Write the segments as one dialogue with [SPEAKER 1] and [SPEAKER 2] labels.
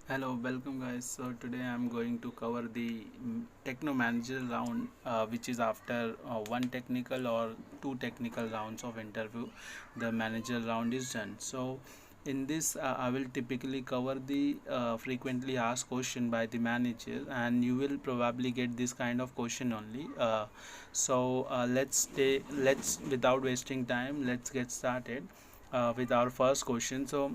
[SPEAKER 1] Hello, welcome guys. So today I'm going to cover the techno manager round, which is after one technical or two technical rounds of interview, the manager round is done. So in this, I will typically cover the frequently asked question by the manager, and you will probably get this kind of question only. Let's without wasting time, let's get started with our first question. So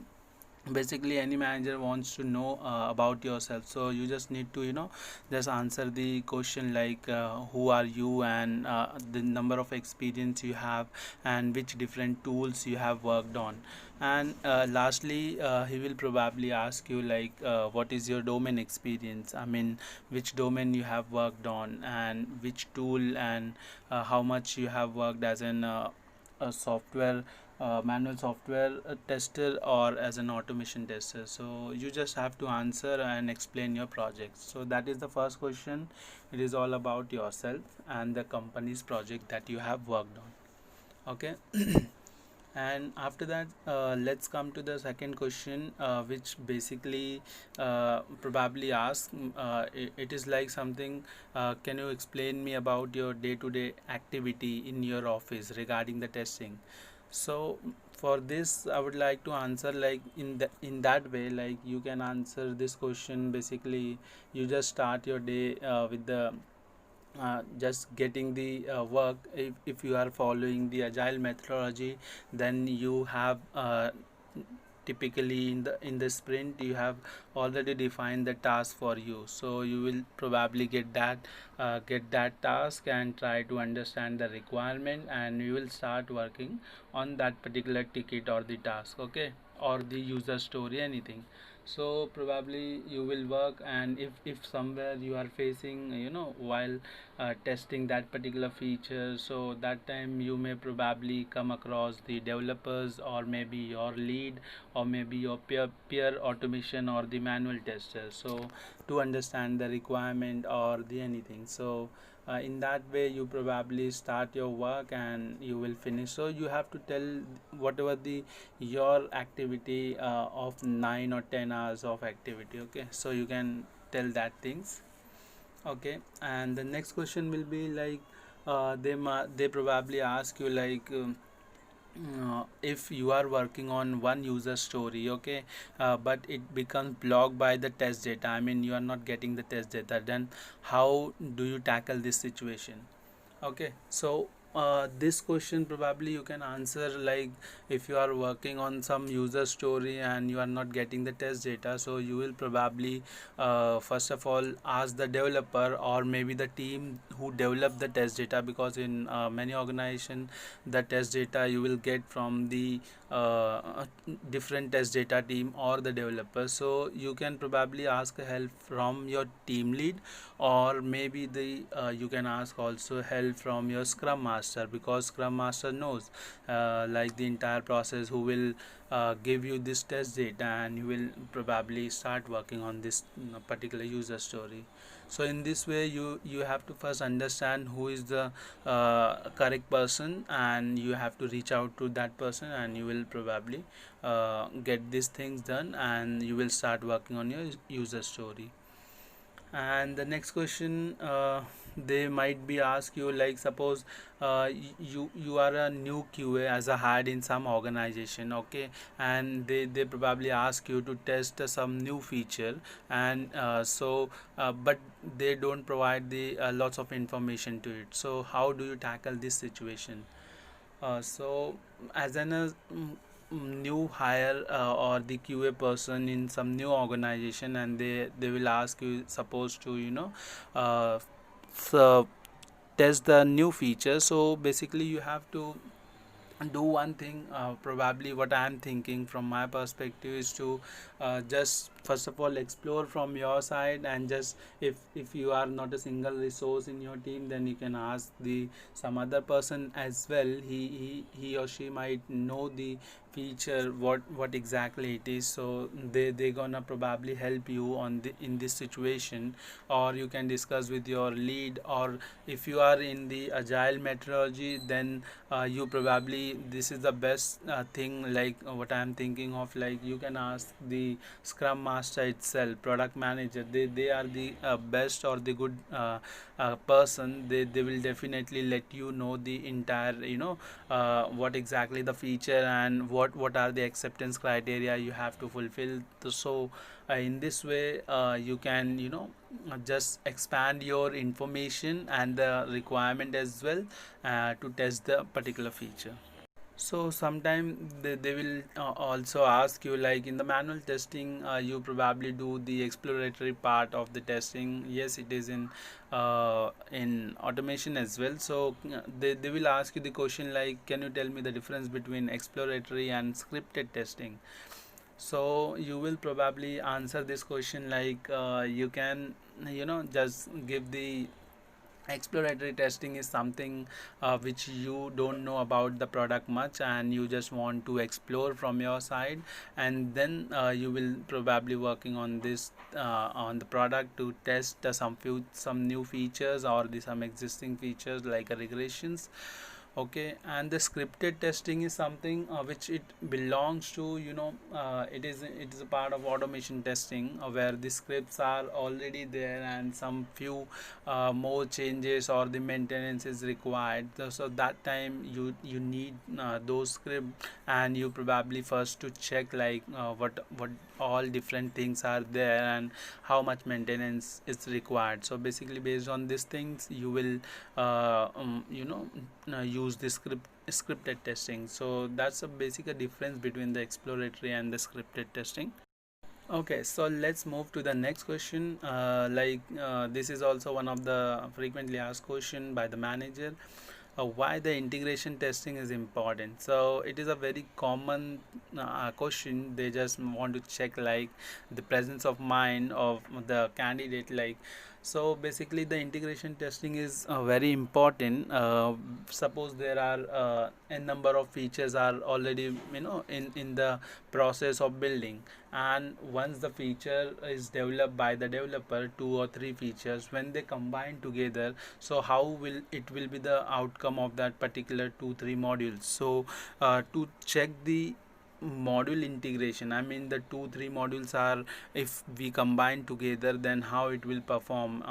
[SPEAKER 1] basically any manager wants to know about yourself, so you just need to just answer the question like who are you, and the number of experience you have, and which different tools you have worked on. And lastly, he will probably ask you like what is your domain experience, I mean which domain you have worked on, and which tool, and how much you have worked as a software manual software tester or as an automation tester. So you just have to answer and explain your project. So that is the first question. It is all about yourself and the company's project that you have worked on. Okay. And after that, let's come to the second question, which basically probably asks, it is like something, can you explain me about your day-to-day activity in your office regarding the testing? So for this I would like to answer like in that way, like you can answer this question. Basically you just start your day with the just getting the work. If you are following the agile methodology, then you have typically in the sprint you have already defined the task for you, so you will probably get that task and try to understand the requirement, and you will start working on that particular ticket or the task, okay, or the user story, anything. So probably you will work, and if somewhere you are facing while testing that particular feature, so that time you may probably come across the developers, or maybe your lead, or maybe your peer automation or the manual tester, so to understand the requirement or the anything. So in that way you probably start your work and you will finish. So you have to tell whatever the your activity of 9 or 10 hours of activity, okay, so you can tell that things. Okay, and the next question will be like they probably ask you like if you are working on one user story, okay, but it becomes blocked by the test data, I mean you are not getting the test data, then how do you tackle this situation? Okay, so this question probably you can answer like if you are working on some user story and you are not getting the test data, so you will probably first of all ask the developer or maybe the team who develop the test data, because in many organization the test data you will get from the uh, different test data team or the developer. So you can probably ask help from your team lead, or maybe the you can ask also help from your scrum master, because scrum master knows like the entire process, who will give you this test data, and you will probably start working on this particular user story. So in this way you have to first understand who is the correct person, and you have to reach out to that person, and you will probably get these things done, and you will start working on your user story. And the next question, they might be ask you like suppose you are a new QA as a hired in some organization, okay, and they probably ask you to test some new feature, and but they don't provide the lots of information to it. So how do you tackle this situation? So as new hire or the QA person in some new organization, and they will ask you supposed to uh, so test the new feature. So basically you have to do one thing. Probably what I am thinking from my perspective is to just first of all explore from your side, and just if you are not a single resource in your team, then you can ask the some other person as well. He or she might know the feature, what exactly it is. So they gonna probably help you on the in this situation, or you can discuss with your lead. Or if you are in the agile methodology, then you probably, this is the best thing, like what I'm thinking of, like you can ask the scrum master itself, product manager. They are the best or the good person. They will definitely let you know the entire, what exactly the feature and what are the acceptance criteria you have to fulfill. So in this way you can, just expand your information and the requirement as well to test the particular feature. So sometime they will also ask you, like in the manual testing, you probably do the exploratory part of the testing. Yes, it is in automation as well. So they will ask you the question like, can you tell me the difference between exploratory and scripted testing? So you will probably answer this question like, you can, just give the exploratory testing is something which you don't know about the product much, and you just want to explore from your side, and then you will probably working on this on the product to test some new features or some existing features like regressions. Okay, and the scripted testing is something which it belongs to, it is a part of automation testing where the scripts are already there and some few more changes or the maintenance is required. So that time you need those script, and you probably first to check like what all different things are there and how much maintenance is required. So basically based on these things you will use the scripted testing. So that's a basic difference between the exploratory and the scripted testing. Okay, so let's move to the next question. This is also one of the frequently asked question by the manager. Why the integration testing is important? So it is a very common question. They just want to check like the presence of mind of the candidate. Like, so basically the integration testing is very important. Suppose there are a number of features are already, in the process of building, and once the feature is developed by the developer, two or three features when they combine together, so how will it will be the outcome of that particular two three modules. So to check the module integration, I mean the two three modules are, if we combine together, then how it will perform,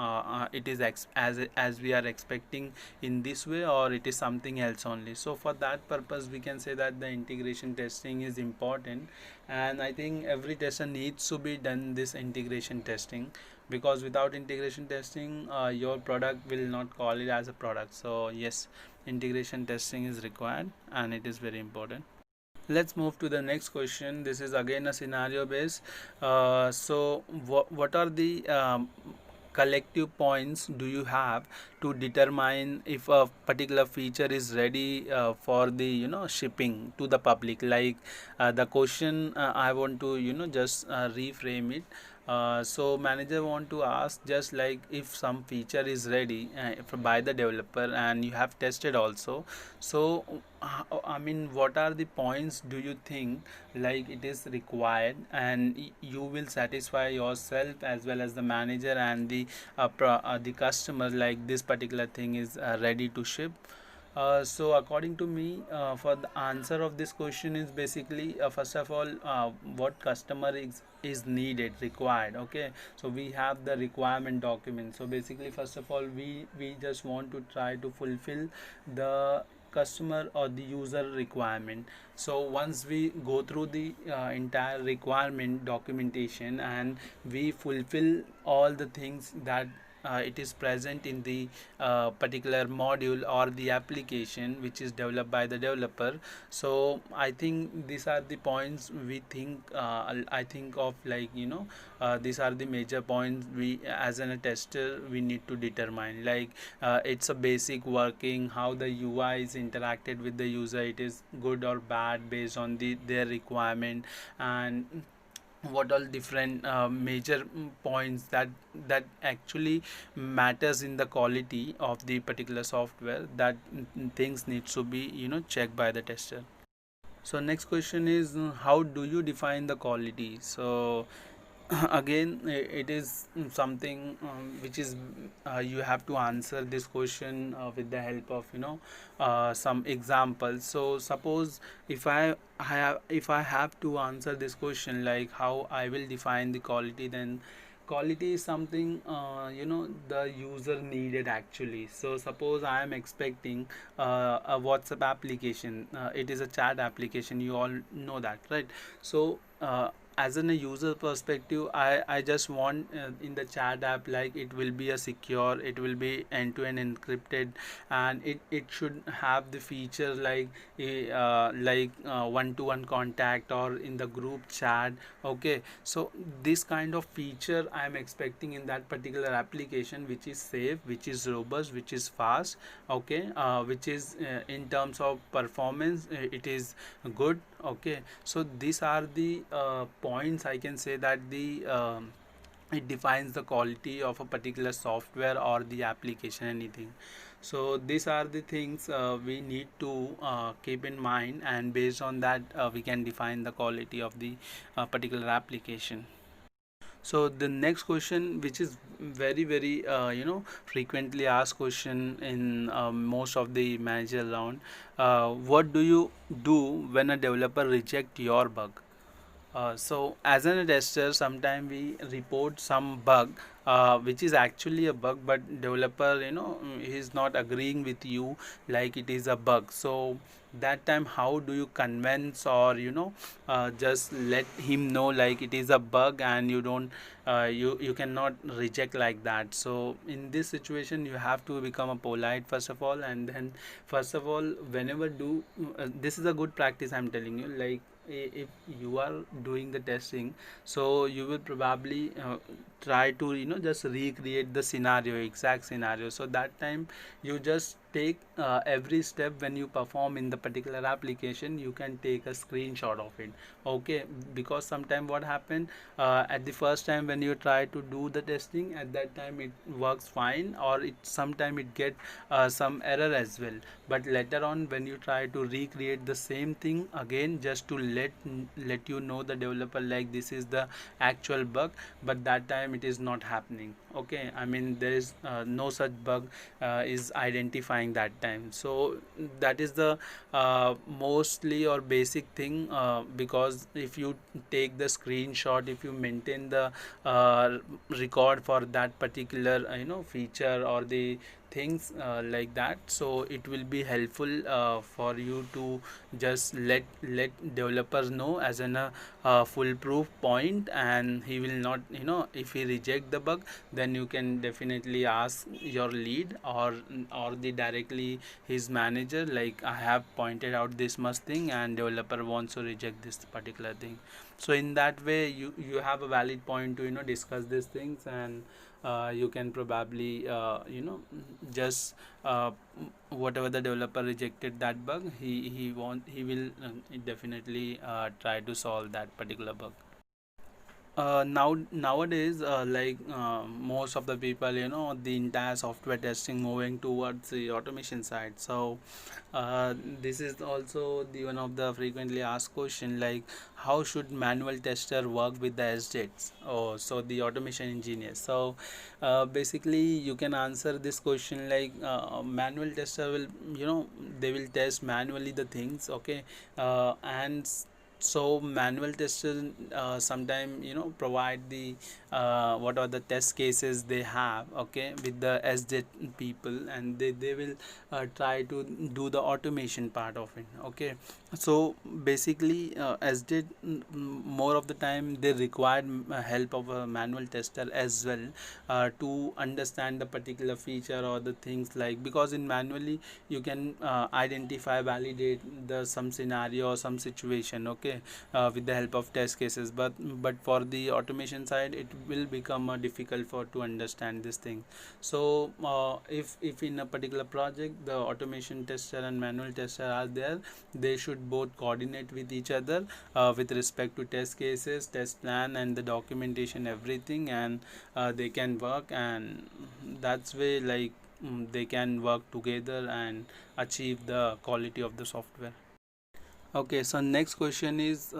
[SPEAKER 1] it is as we are expecting in this way, or it is something else only. So for that purpose we can say that the integration testing is important, and I think every tester needs to be done this integration testing, because without integration testing your product will not call it as a product. So yes, integration testing is required and it is very important. Let's move to the next question. This is again a scenario based. So what are the collective points do you have to determine if a particular feature is ready for the, shipping to the public? Like the question, I want to, just reframe it. So manager want to ask, just like if some feature is ready by the developer and you have tested also, so I mean what are the points do you think like it is required, and you will satisfy yourself as well as the manager and the customer, like this particular thing is ready to ship. So according to me, for the answer of this question is basically first of all what customer is needed required. Okay, so we have the requirement document. So basically first of all we just want to try to fulfill the customer or the user requirement. So once we go through the entire requirement documentation and we fulfill all the things that it is present in the particular module or the application which is developed by the developer. So I think these are the points we think, I think of, like, these are the major points we as a tester we need to determine. Like it's a basic working, how the UI is interacted with the user, it is good or bad based on their requirement, and what all different major points that actually matters in the quality of the particular software, that things needs to be checked by the tester. So next question is, how do you define the quality? So again, it is something which is, you have to answer this question with the help of, some examples. So suppose if I have to answer this question, like how I will define the quality, then quality is something, the user needed actually. So suppose I am expecting a WhatsApp application. It is a chat application, you all know that, right? So as in a user perspective, I just want, in the chat app, like it will be a secure, it will be end-to-end encrypted, and it should have the feature like one-to-one contact or in the group chat. Okay, so this kind of feature I am expecting in that particular application, which is safe, which is robust, which is fast. Okay, which is, in terms of performance, it is good. Okay, so these are the points I can say that the it defines the quality of a particular software or the application, anything. So these are the things we need to keep in mind, and based on that we can define the quality of the particular application. So the next question, which is very very frequently asked question in most of the manager round, what do you do when a developer reject your bug? So as a tester, sometimes we report some bug, which is actually a bug, but developer, he is not agreeing with you like it is a bug. So that time, how do you convince, or just let him know like it is a bug, and you don't, you cannot reject like that. So in this situation, you have to become a polite first of all, and then first of all, whenever do, this is a good practice I'm telling you, like if you are doing the testing, so you will probably try to just recreate the scenario, exact scenario. So that time you just take every step when you perform in the particular application, you can take a screenshot of it. Okay, because sometime what happened, at the first time when you try to do the testing, at that time it works fine, or it sometime it get some error as well. But later on, when you try to recreate the same thing again, just to let you know the developer like this is the actual bug, but that time it is not happening. Okay, I mean there is no such bug is identifying that time. So that is the mostly or basic thing, because if you take the screenshot, if you maintain the record for that particular feature or the things like that, so it will be helpful for you to just let developers know as an foolproof point, and he will not, if he reject the bug, then you can definitely ask your lead, or the directly his manager, like I have pointed out this much thing and developer wants to reject this particular thing. So in that way, you have a valid point to discuss these things, and you can probably just whatever the developer rejected that bug, he will definitely try to solve that particular bug. Nowadays, most of the people, the entire software testing moving towards the automation side. So this is also the one of the frequently asked question, like how should manual tester work with the SJs, or so the automation engineers. So basically you can answer this question like, manual tester will, they will test manually the things. Okay, and so manual tester sometime provide the what are the test cases they have, okay, with the SJ people, and they will try to do the automation part of it. Okay, so basically SJ, more of the time they require help of a manual tester as well, to understand the particular feature or the things, like because in manually you can identify, validate the some scenario or some situation. Okay, with the help of test cases, but for the automation side it will become difficult for to understand this thing. So if in a particular project the automation tester and manual tester are there, they should both coordinate with each other with respect to test cases, test plan, and the documentation, everything, and they can work, and that's way like, they can work together and achieve the quality of the software. Okay, so next question is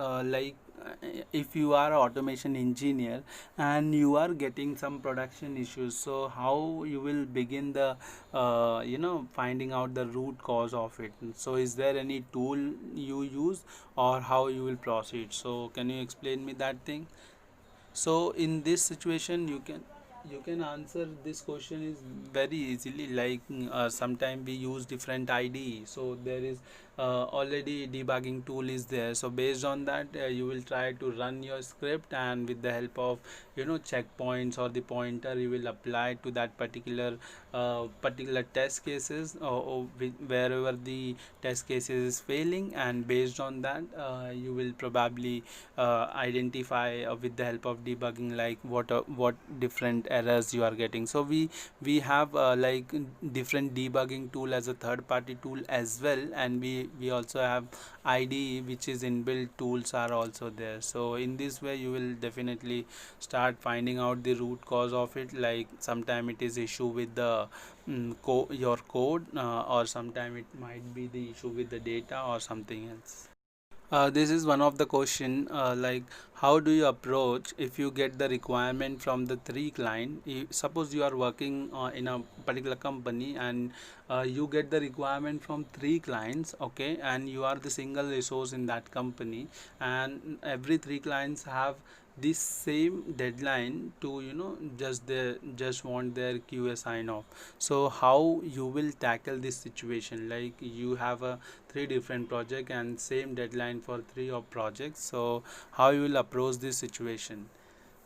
[SPEAKER 1] if you are an automation engineer and you are getting some production issues, so how you will begin the finding out the root cause of it? So is there any tool you use, or how you will proceed? So can you explain me that thing? So in this situation, you can answer this question is very easily. Like sometime we use different IDE, so there is already debugging tool is there. So based on that, you will try to run your script, and with the help of checkpoints or the pointer, you will apply to that particular test cases, or wherever the test cases is failing, and based on that, you will probably identify with the help of debugging, like what different errors you are getting. So we have different debugging tool as a third party tool as well, and we also have IDE, which is inbuilt tools are also there. So in this way you will definitely start finding out the root cause of it. Like sometime it is issue with the your code, or sometime it might be the issue with the data or something else. This is one of the question, like how do you approach if you get the requirement from the three client. Suppose you are working in a particular company, and you get the requirement from three clients, okay, and you are the single resource in that company, and every three clients have this same deadline to just want their QA sign off. So how you will tackle this situation? Like you have a three different project and same deadline for three of projects, so how you will approach this situation?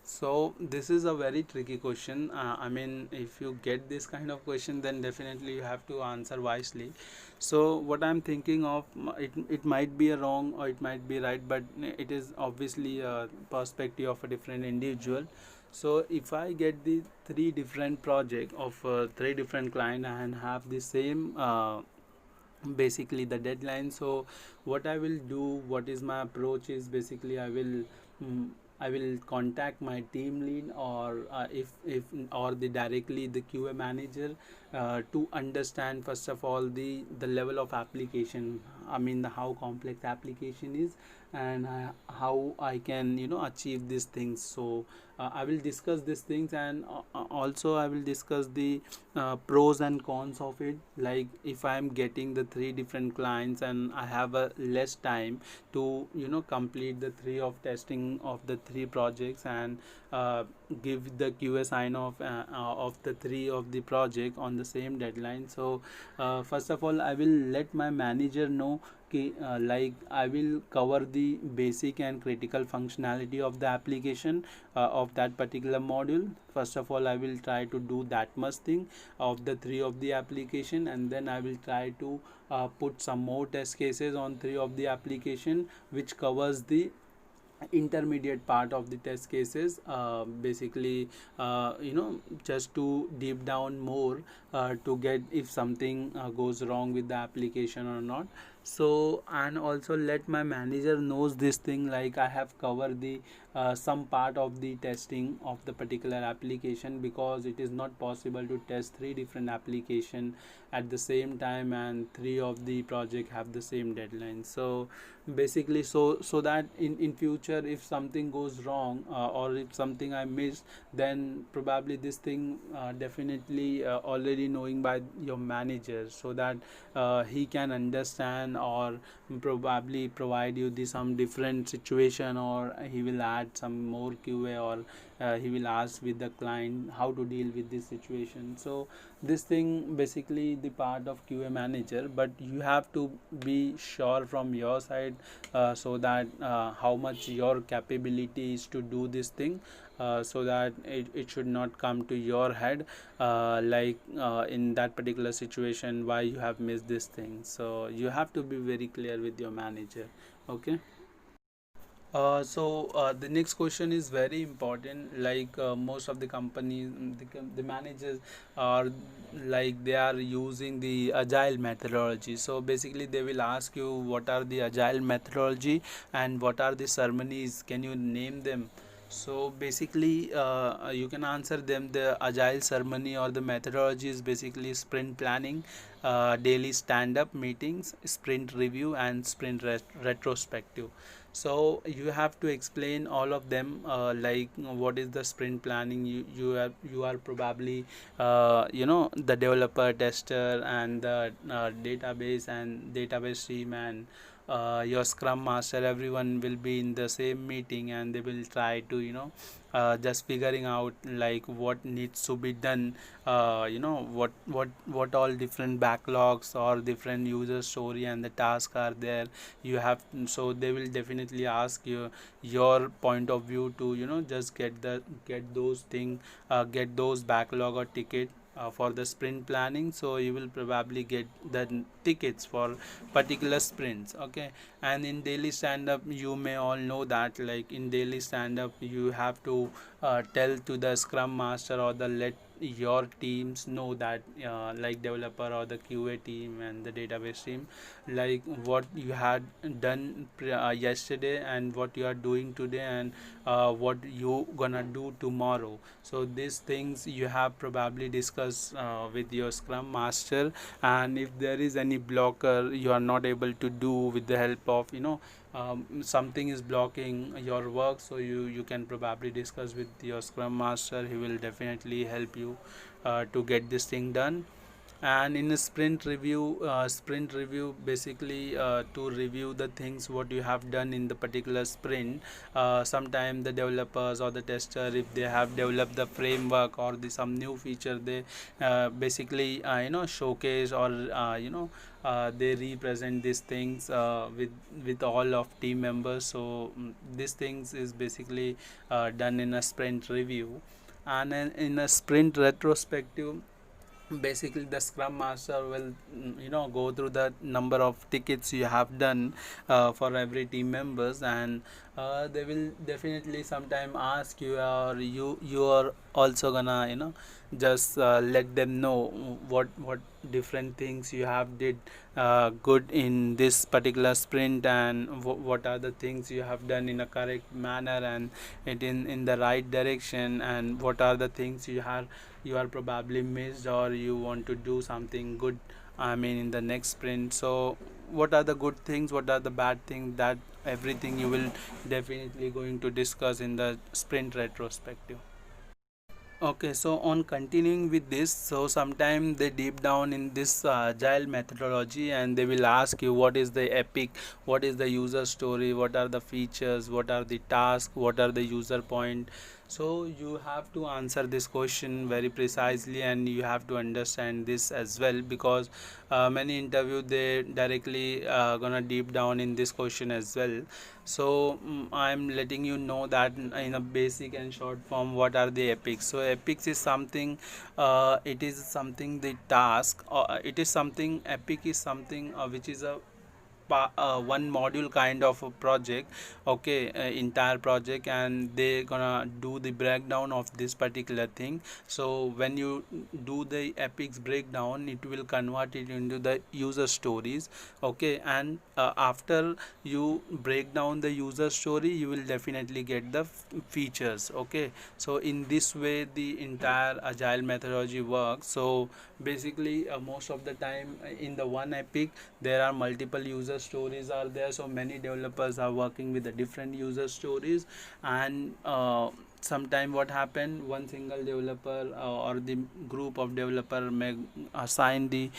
[SPEAKER 1] So this is a very tricky question. I mean, if you get this kind of question, then definitely you have to answer wisely. So what I'm thinking of, it might be a wrong or it might be right, but it is obviously a perspective of a different individual. So if I get the three different project of three different client and have the same basically the deadline, so what I will do, what is my approach is basically mm, I will contact my team lead, or if or the directly the QA manager, to understand first of all the level of application. I mean the how complex application is, and how I can achieve these things. So I will discuss these things, and also I will discuss the pros and cons of it. Like if I am getting the three different clients and I have a less time to complete the three of testing of the three projects, and give the QA sign off of the three of the project on the same deadline. So first of all I will let my manager know, like I will cover the basic and critical functionality of the application of that particular module. First of all I will try to do that much thing of the three of the application, and then I will try to put some more test cases on three of the application, which covers the intermediate part of the test cases, basically just to deep down more, to get if something goes wrong with the application or not. So and also let my manager knows this thing, like I have covered the some part of the testing of the particular application, because it is not possible to test three different application at the same time, and three of the project have the same deadline. So basically, so that in future if something goes wrong, or if something I missed, then probably this thing definitely already knowing by your manager, so that he can understand, or probably provide you the some different situation, or he will add some more QA, or he will ask with the client how to deal with this situation. So this thing basically the part of QA manager, but you have to be sure from your side, so that how much your capability is to do this thing, so that it should not come to your head, in that particular situation why you have missed this thing. So you have to be very clear with your manager. Okay. So the next question is very important. Like most of the companies, the managers are like they are using the agile methodology. So basically, they will ask you what are the agile methodology and what are the ceremonies. Can you name them? So basically, you can answer them. The agile ceremony or the methodology is basically sprint planning, daily stand-up meetings, sprint review, and sprint retrospective. So you have to explain all of them. Like what is the sprint planning? You are probably the developer, tester, and the database and database team and your scrum master, everyone will be in the same meeting, and they will try to just figuring out like what needs to be done, what all different backlogs or different user story and the task are there. You have, so they will definitely ask you your point of view to just get those thing, get those backlog or ticket for the sprint planning. So you will probably get the tickets for particular sprints. Okay. And in daily stand up, you may all know that like in daily stand up you have to tell to the scrum master or the let your teams know that like developer or the QA team and the database team, like what you had done yesterday and what you are doing today, and what you gonna do tomorrow. So these things you have probably discussed with your scrum master, and if there is any blocker you are not able to do with the help of something is blocking your work, so you can probably discuss with your scrum master. He will definitely help you to get this thing done. And in a sprint review basically to review the things what you have done in the particular sprint. Sometime the developers or the tester, if they have developed the framework or some new feature, they basically showcase or they represent these things with all of team members. So these things is basically done in a sprint review. And in a sprint retrospective, basically the scrum master will go through the number of tickets you have done for every team members, and they will definitely sometime ask you, or you are also gonna just let them know what different things you have did good in this particular sprint, and what are the things you have done in a correct manner and it in the right direction, and what are the things you are probably missed, or you want to do something good, I mean, in the next sprint. So what are the good things, what are the bad things, that everything you will definitely going to discuss in the sprint retrospective. Okay, so on continuing with this, so sometime they deep down in this agile methodology, and they will ask you what is the epic, what is the user story, what are the features, what are the tasks, what are the user point. So you have to answer this question very precisely, and you have to understand this as well, because many interview they directly gonna deep down in this question as well. So I'm letting you know that in a basic and short form what are the epics. So epics is something, it is something the task, it is something, epic is something which is a one module kind of a project. Okay, entire project, and they gonna do the breakdown of this particular thing. So when you do the epics breakdown, it will convert it into the user stories. Okay, and after you break down the user story, you will definitely get the features. Okay, so in this way the entire agile methodology works. So basically most of the time in the one epic there are multiple user stories are there, so many developers are working with the different user stories. And sometime what happened, one single developer or the group of developer may assign the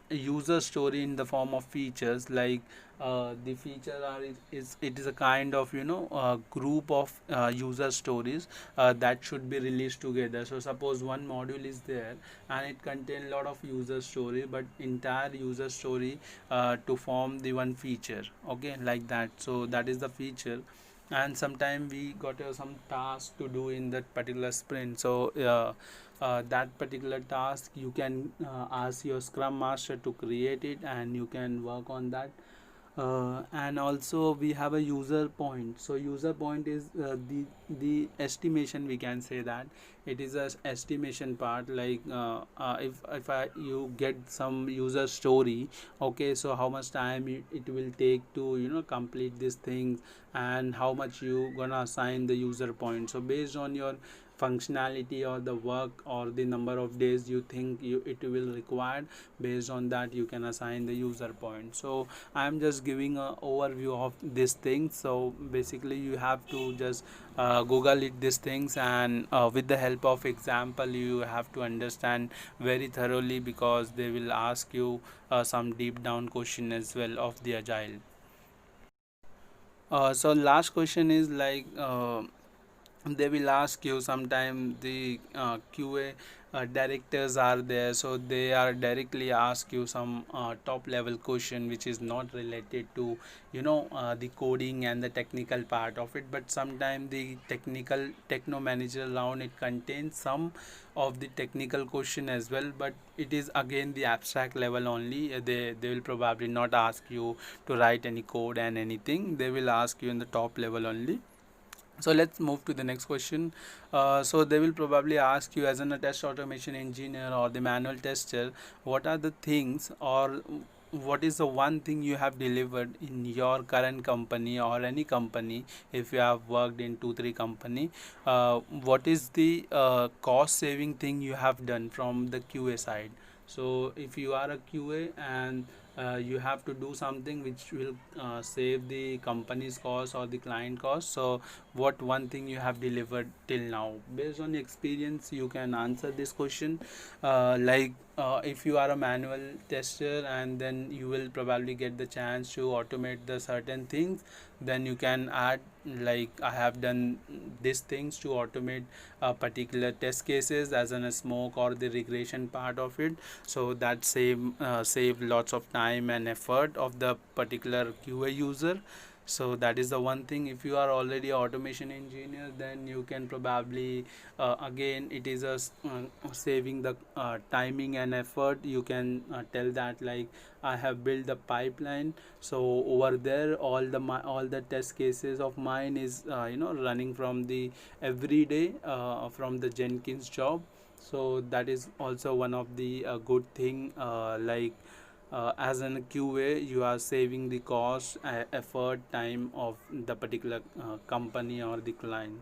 [SPEAKER 1] user story in the form of features, like the feature are is it is a kind of group of user stories that should be released together. So suppose one module is there and it contains a lot of user story, but entire user story to form the one feature. Okay, like that. So that is the feature. And sometime we got some task to do in that particular sprint. So that particular task you can ask your scrum master to create it, and you can work on that. And also we have a user point. So user point is the estimation, we can say that it is a estimation part, like you get some user story. Okay, so how much time it will take to complete these things, and how much you gonna assign the user point. So based on your functionality or the work or the number of days you think it will require, based on that you can assign the user point. So I'm just giving a overview of this thing. So basically you have to just google it these things, and with the help of example you have to understand very thoroughly, because they will ask you some deep down question as well of the agile. So last question is like, they will ask you sometime the QA directors are there, so they are directly ask you some top level question which is not related to the coding and the technical part of it, but sometime the technical techno manager round it contains some of the technical question as well, but it is again the abstract level only. They will probably not ask you to write any code and anything, they will ask you in the top level only. So let's move to the next question. So they will probably ask you, as a test automation engineer or the manual tester, what are the things, or what is the one thing you have delivered in your current company or any company, if you have worked in 2 3 company, what is the cost saving thing you have done from the QA side. So if you are a QA and you have to do something which will save the company's cost or the client cost, so what one thing you have delivered till now, based on experience you can answer this question. If you are a manual tester and then you will probably get the chance to automate the certain things, then you can add, like I have done these things to automate particular test cases as in a smoke or the regression part of it. So that save lots of time and effort of the particular QA user. So that is the one thing. If you are already automation engineer, then you can probably again it is saving the timing and effort. You can tell that, like, I have built the pipeline, so over there all the test cases of mine is running from the every day from the Jenkins job. So that is also one of the good thing, as an QA you are saving the cost, effort, time of the particular company or the client.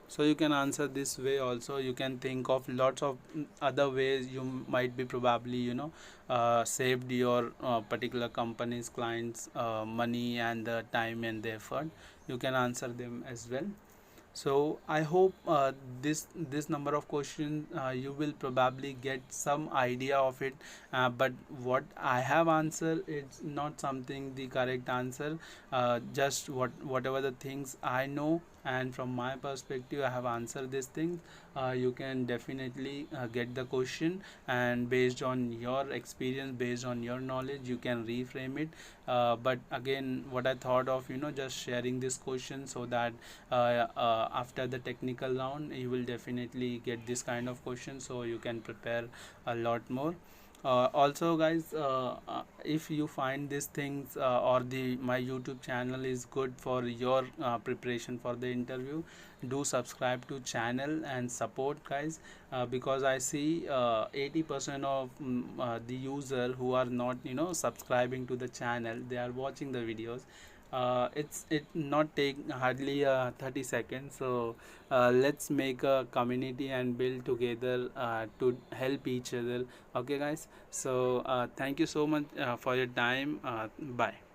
[SPEAKER 1] So you can answer this way also. You can think of lots of other ways you might be probably saved your particular company's clients money and the time and the effort. You can answer them as well. So I hope this number of questions you will probably get some idea of it, but what I have answered, it's not something the correct answer, just whatever the things I know, and from my perspective I have answered these things. You can definitely get the question, and based on your experience, based on your knowledge, you can reframe it. But again, what I thought of, just sharing this question, so that after the technical round you will definitely get this kind of question, so you can prepare a lot more. Also guys, if you find these things or the my YouTube channel is good for your preparation for the interview, do subscribe to channel and support guys, because I see 80% of the user who are not subscribing to the channel, they are watching the videos. It not take hardly 30 seconds. So let's make a community and build together to help each other. Okay guys, so thank you so much for your time. Bye.